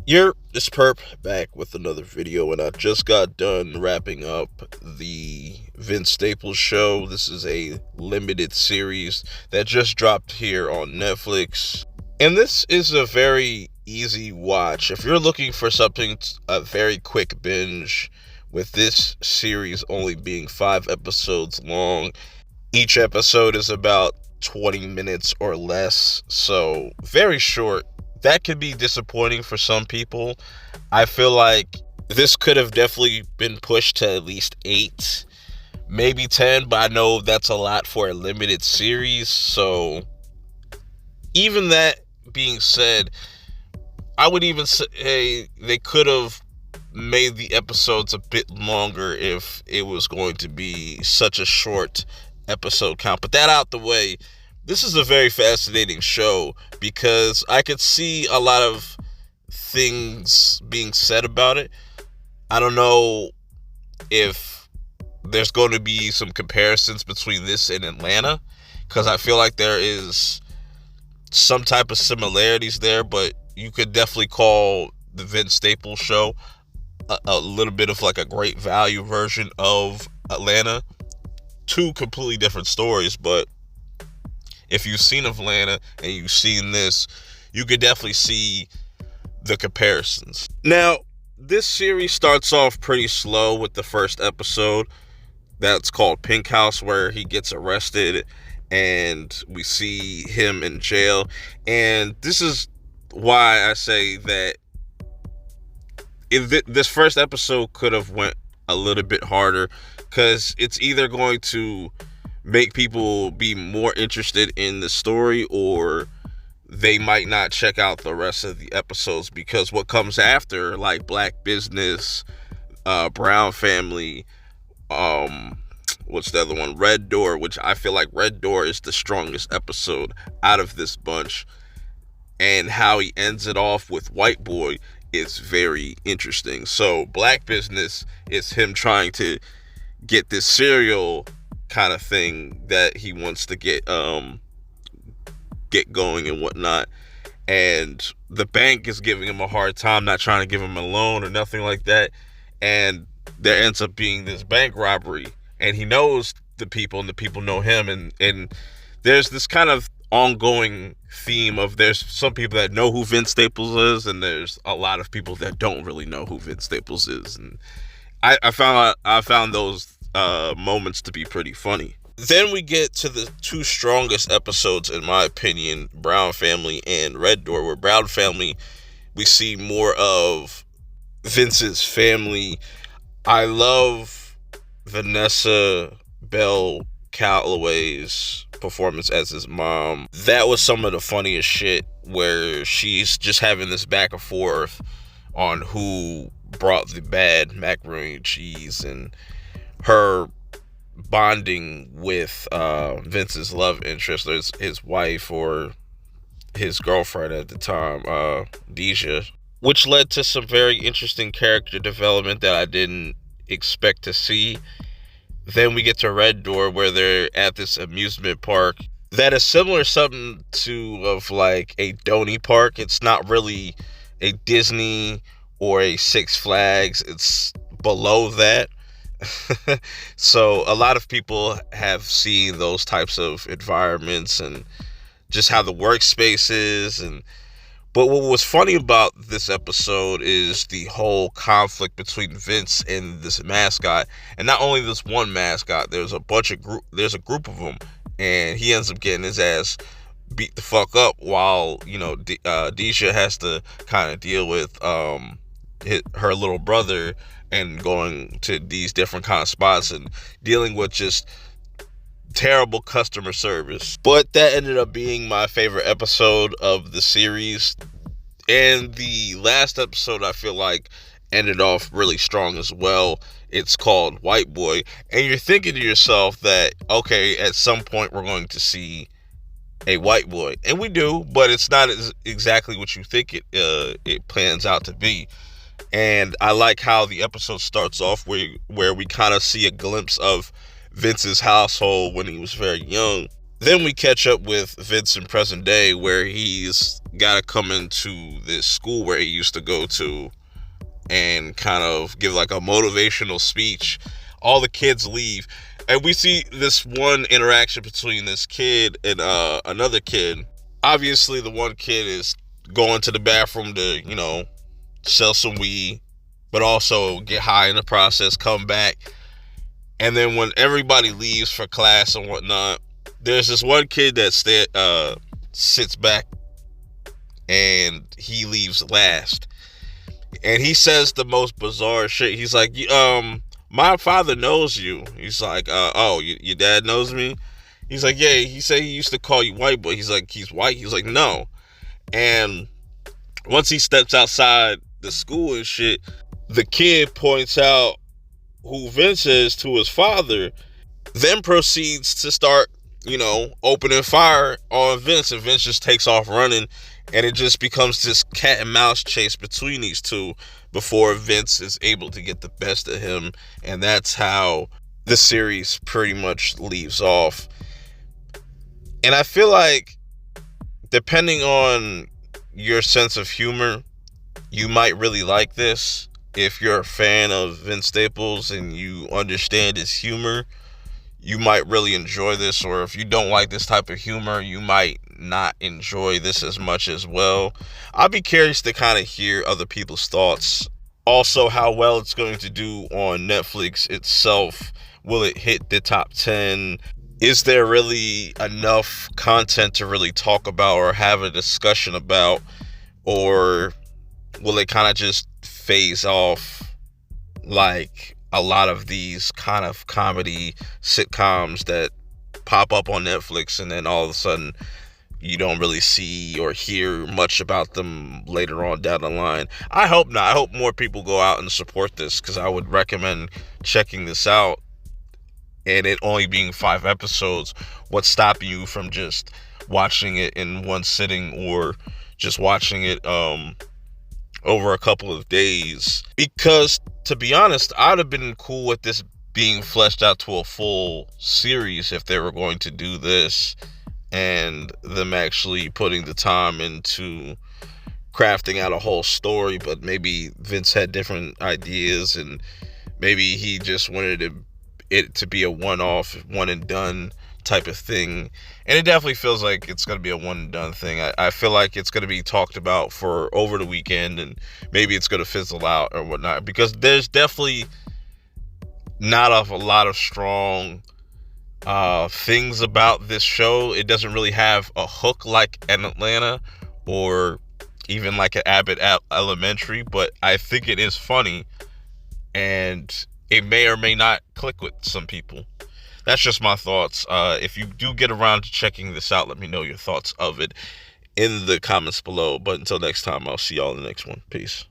You're this perp back with another video, and I just got done wrapping up the Vince Staples show. This is a limited series that just dropped here on Netflix, and this is a very easy watch. If you're looking for something, a very quick binge, with this series only being 5 episodes long, each episode is about 20 minutes or less, so very short. That could be disappointing for some people. I feel like this could have definitely been pushed to at least 8, maybe 10, but I know that's a lot for a limited series. So even that being said, I would even say they could have made the episodes a bit longer if it was going to be such a short episode count. But that out the way, this is a very fascinating show because I could see a lot of things being said about it. I don't know if there's going to be some comparisons between this and Atlanta, because I feel like there is some type of similarities there, but you could definitely call the Vince Staples show a little bit of like a great value version of Atlanta. Two completely different stories, but if you've seen Atlanta and you've seen this, you could definitely see the comparisons. Now, this series starts off pretty slow with the first episode that's called Pink House, where he gets arrested and we see him in jail. And this is why I say that this first episode could have went a little bit harder, because it's either going to make people be more interested in the story, or they might not check out the rest of the episodes, because what comes after, like Black Business, Brown Family, what's the other one, Red Door, which I feel like Red Door is the strongest episode out of this bunch, and how he ends it off with White Boy is very interesting. So Black Business is him trying to get this cereal kind of thing that he wants to get going and whatnot, and the bank is giving him a hard time, not trying to give him a loan or nothing like that, and there ends up being this bank robbery, and he knows the people and the people know him, and there's this kind of ongoing theme of, there's some people that know who Vince Staples is, and there's a lot of people that don't really know who Vince Staples is, and I found those moments to be pretty funny. Then we get to the two strongest episodes, in my opinion, Brown Family and Red Door, where Brown Family, we see more of Vince's family. I love Vanessa Bell Calloway's performance as his mom. That was some of the funniest shit, where she's just having this back and forth on who brought the bad macaroni and cheese, and her bonding with Vince's love interest, his wife, or his girlfriend at the time, Deja, which led to some very interesting character development that I didn't expect to see. Then we get to Red Door, where they're at this amusement park that is similar something to of like a Donny Park. It's not really a Disney or a Six Flags. It's below that. So a lot of people have seen those types of environments and just how the workspace is. And but what was funny about this episode is the whole conflict between Vince and this mascot, and not only this one mascot. There's a group of them, and he ends up getting his ass beat the fuck up, while Deja has to kind of deal with her little brother, and going to these different kind of spots and dealing with just terrible customer service. But that ended up being my favorite episode of the series. And the last episode, I feel like, ended off really strong as well. It's called White Boy. And you're thinking to yourself that, okay, at some point we're going to see a white boy. And we do, but it's not exactly what you think it plans out to be. And I like how the episode starts off where we kind of see a glimpse of Vince's household when he was very young. Then we catch up with Vince in present day, where he's got to come into this school where he used to go to and kind of give like a motivational speech. All the kids leave, and we see this one interaction between this kid and another kid. Obviously, the one kid is going to the bathroom to, sell some weed, but also get high in the process, come back. And then when everybody leaves for class and whatnot, there's this one kid that sits back and he leaves last. And he says the most bizarre shit. He's like, my father knows you. He's like, oh, your dad knows me? He's like, yeah, he said he used to call you white, but he's like, he's white? He's like, no. And once he steps outside the school and shit, the kid points out who Vince is to his father, then proceeds to start, opening fire on Vince, and Vince just takes off running, and it just becomes this cat and mouse chase between these two before Vince is able to get the best of him, and that's how the series pretty much leaves off. And I feel like, depending on your sense of humor, you might really like this. If you're a fan of Vince Staples and you understand his humor, you might really enjoy this. Or if you don't like this type of humor, you might not enjoy this as much as well. I'll be curious to kind of hear other people's thoughts. Also, how well it's going to do on Netflix itself. Will it hit the top 10? Is there really enough content to really talk about or have a discussion about? Or will it kind of just phase off like a lot of these kind of comedy sitcoms that pop up on Netflix, and then all of a sudden you don't really see or hear much about them later on down the line? I hope not. I hope more people go out and support this, because I would recommend checking this out. And it only being 5 episodes, what's stopping you from just watching it in one sitting, or just watching it over a couple of days? Because, to be honest, I'd have been cool with this being fleshed out to a full series if they were going to do this, and them actually putting the time into crafting out a whole story. But maybe Vince had different ideas, and maybe he just wanted it to be a one-off, one and done type of thing. And it definitely feels like it's going to be a one and done thing. I feel like it's going to be talked about for over the weekend, and maybe it's going to fizzle out or whatnot, because there's definitely not a lot of strong things about this show. It doesn't really have a hook like an Atlanta, or even like an Abbott Elementary, but I think it is funny, and it may or may not click with some people. That's just my thoughts. If you do get around to checking this out, let me know your thoughts of it in the comments below. But until next time, I'll see y'all in the next one. Peace.